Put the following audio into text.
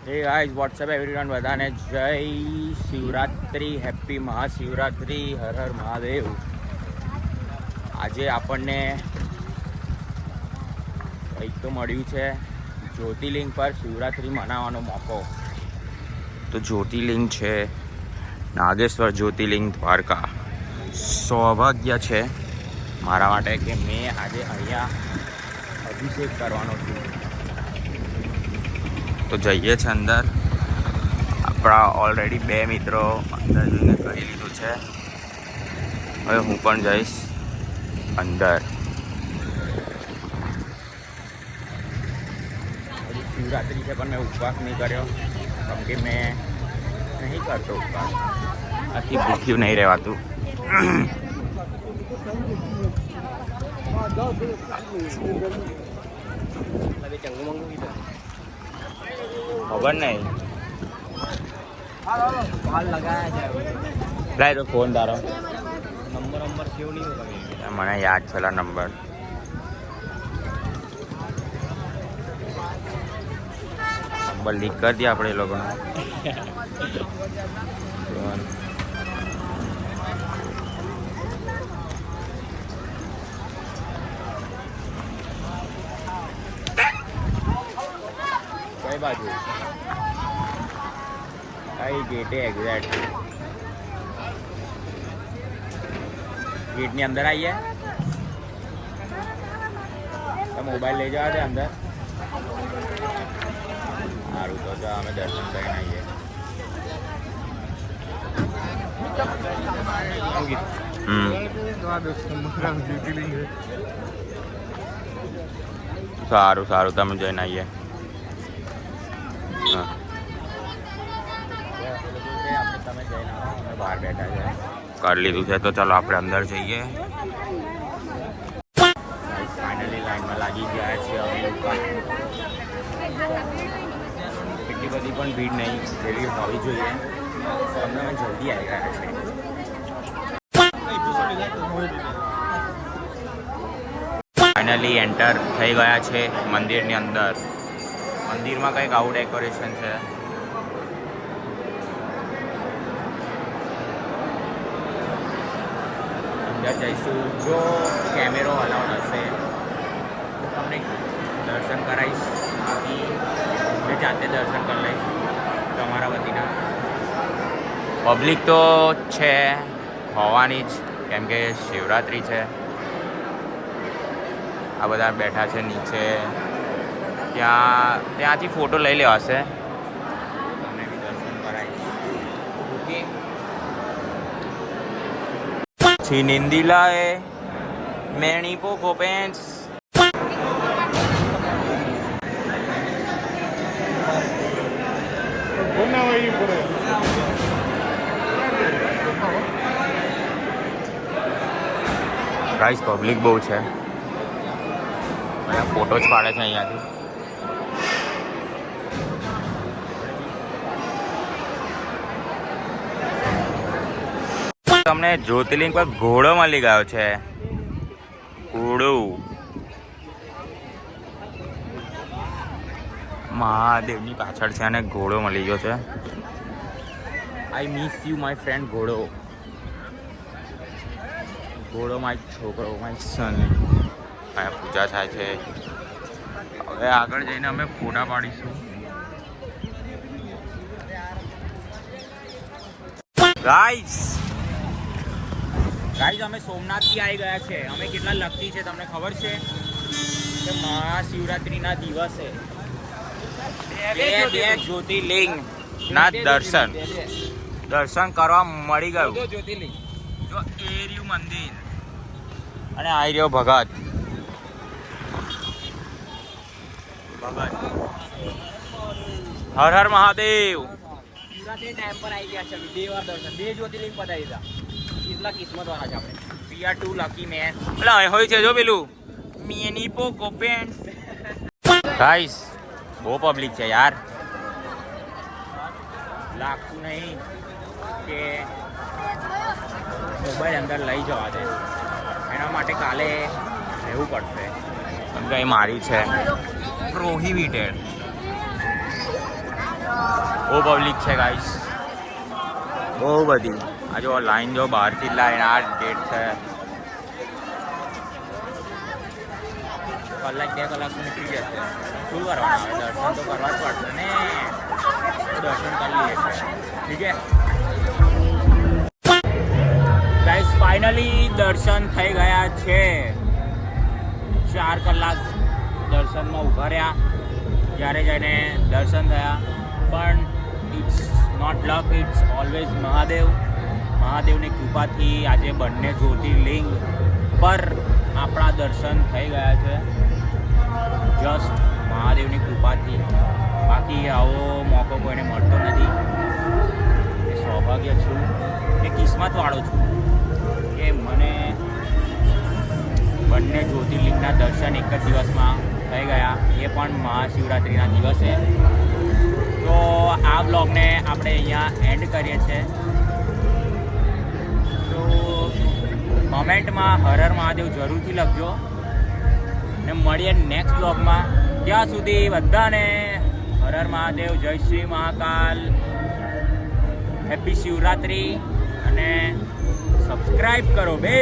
Hey guys WhatsApp everyone, બધાને જય Shivratri, happy Mahashivratri, Har Har Mahadev. આજે આપણને કંઈક તો મળ્યું છે જ્યોતિર્લિંગ પર શિવરાત્રી મનાવવાનો મોકો. તો જ્યોતિર્લિંગ છે નાગેશ્વર જ્યોતિર્લિંગ દ્વારકા. સૌભાગ્ય છે મારા માટે કે મેં આજે અહીંયા અભિષેક કરવાનો છું. તો જઈએ છે અંદર. આપણા ઓલરેડી 2 મિત્રો અંદર જઈને કરી લીધું છે. હવે હું પણ જઈશ અંદર. શિવરાત્રી છે પણ મેં ઉપવાસ નહીં કર્યો, કેમ કે મેં નહીં કરતો ઉપવાસ. આથી ભૂખ્યું નહીં રહેવાતું. ખબર નહીં લાય તો ફોન તારો નંબર સેવ નહીં. મને યાદ છે નંબર. લીક કરી દઈએ આપણે એ લોકોને. કઈ બાજુ કઈ ગેટે એક્ઝેક્ટ ગેટની અંદર આવીએ તો મોબાઈલ લઈ જવા દે અંદર. સારું તો જો અમે દર્શન કરીને આવીએ. સારું સારું તમે જઈને આવીએ. તમે જઈને આવો, અમે બહાર બેઠા છે. કરી લીધું છે તો ચાલો આપણે અંદર જઈએ. ફાઇનલી લાઈનમાં લાગી ગયા છે અમે લોકો. એટલી બધી પણ ભીડ નહીં જેવી હોવી જોઈએ. અમે જલ્દી આવી ગયા છે. ફાઇનલી એન્ટર થઈ ગયા છે મંદિરની અંદર. મંદિરમાં કંઈક આવું ડેકોરેશન છે. અંદર જઈશું. જો કેમેરો અલાઉડ હશે તો તમને દર્શન કરાવીશ. બાકી મેં જાતે દર્શન કરી લઈશ તમારા વતીના. પબ્લિક તો છે હોવાની જ, કેમ કે શિવરાત્રિ છે. આ બધા બેઠા છે નીચે. ત્યાંથી ફોટો લઈ લેવાશે. તમને બી દર્શન કરાવીશ. Okay. Sinindila many poco pants. Guys public બહુ છે. અહીંયા ફોટો જ પાડે છે અહીંયાથી. તમને જ્યોતિર્લિંગ પર ઘોડો મળી ગયો છે. ઘોડો મહાદેવની પાછળ છે અને ઘોડો મળી ગયો છે. I miss you my friend ઘોડો. ઘોડો માય છોકરો, માય સન. અહીંયા પૂજા થાય છે. હવે આગળ જઈને અમે ફોટા પાડીશું. ગાઈસ અમે સોમનાથથી આવી ગયા છે. અમે કેટલા લકી છે તમને ખબર છે કે મહાશિવરાત્રિના દિવસે બે જ્યોતિર્લિંગ ના દર્શન કરવા મળી ગયું. જો એ રહ્યું મંદિર અને આ રહ્યો ભગત. હર હર મહાદેવ. શિવરાત્રી ટાઈમ પર આવી ગયા છે. 2 વાર દર્શન, 2 જ્યોતિર્લિંગ પતાવી દીધા. કેટલા કિસ્મત વાળા છે આપણે. We are too lucky man. એટલે અહીં હોય છે જો પેલું મિની પોકો પેન્ટ્સ. ગાઈસ બહુ પબ્લિક છે યાર. લાગતું નહીં કે મોબાઈલ અંદર લઈ જવા દે. એના માટે કાલે રહેવું પડશે. કેમ કે અહીં મારી છે પ્રોહિબિટેડ. બહુ પબ્લિક છે ગાઈસ, બહુ બધી. આ જો લાઈન જો બહારથી લાઈન આ ડેટ છે. કલાક 2 કલાક નીકળી જશે. શું કરવાનું હવે, દર્શન તો કરવા જ પડશે ને. દર્શન કરી લઈએ છે, ઠીક છે ગાઈસ. ફાઇનલી દર્શન થઈ ગયા છે. 4 કલાક દર્શનમાં ઊભા રહ્યા, જ્યારે જઈને દર્શન થયા. પણ it's not luck, it's always Mahadev. મહાદેવની કૃપાથી આજે બંને જ્યોતિર્લિંગ પર આપણા દર્શન થઈ ગયા છે. જસ્ટ મહાદેવની કૃપાથી. બાકી આવો મોકો કોઈને મળતો નથી. એ સૌભાગ્ય છું, એ કિસ્મતવાળો છું કે મને બંને જ્યોતિર્લિંગના દર્શન એક જ દિવસમાં થઈ ગયા, એ પણ મહાશિવરાત્રિના દિવસે. તો આ બ્લોગને આપણે અહીંયા એન્ડ કરીએ છીએ. તો કોમેન્ટમાં હર હર મહાદેવ જરૂરથી લખજો ને મળીએ નેક્સ્ટ બ્લોગમાં. ત્યાં સુધી બધાને હર હર મહાદેવ, જય શ્રી મહાકાલ, હેપી શિવરાત્રિ અને સબસ્ક્રાઈબ કરો બે.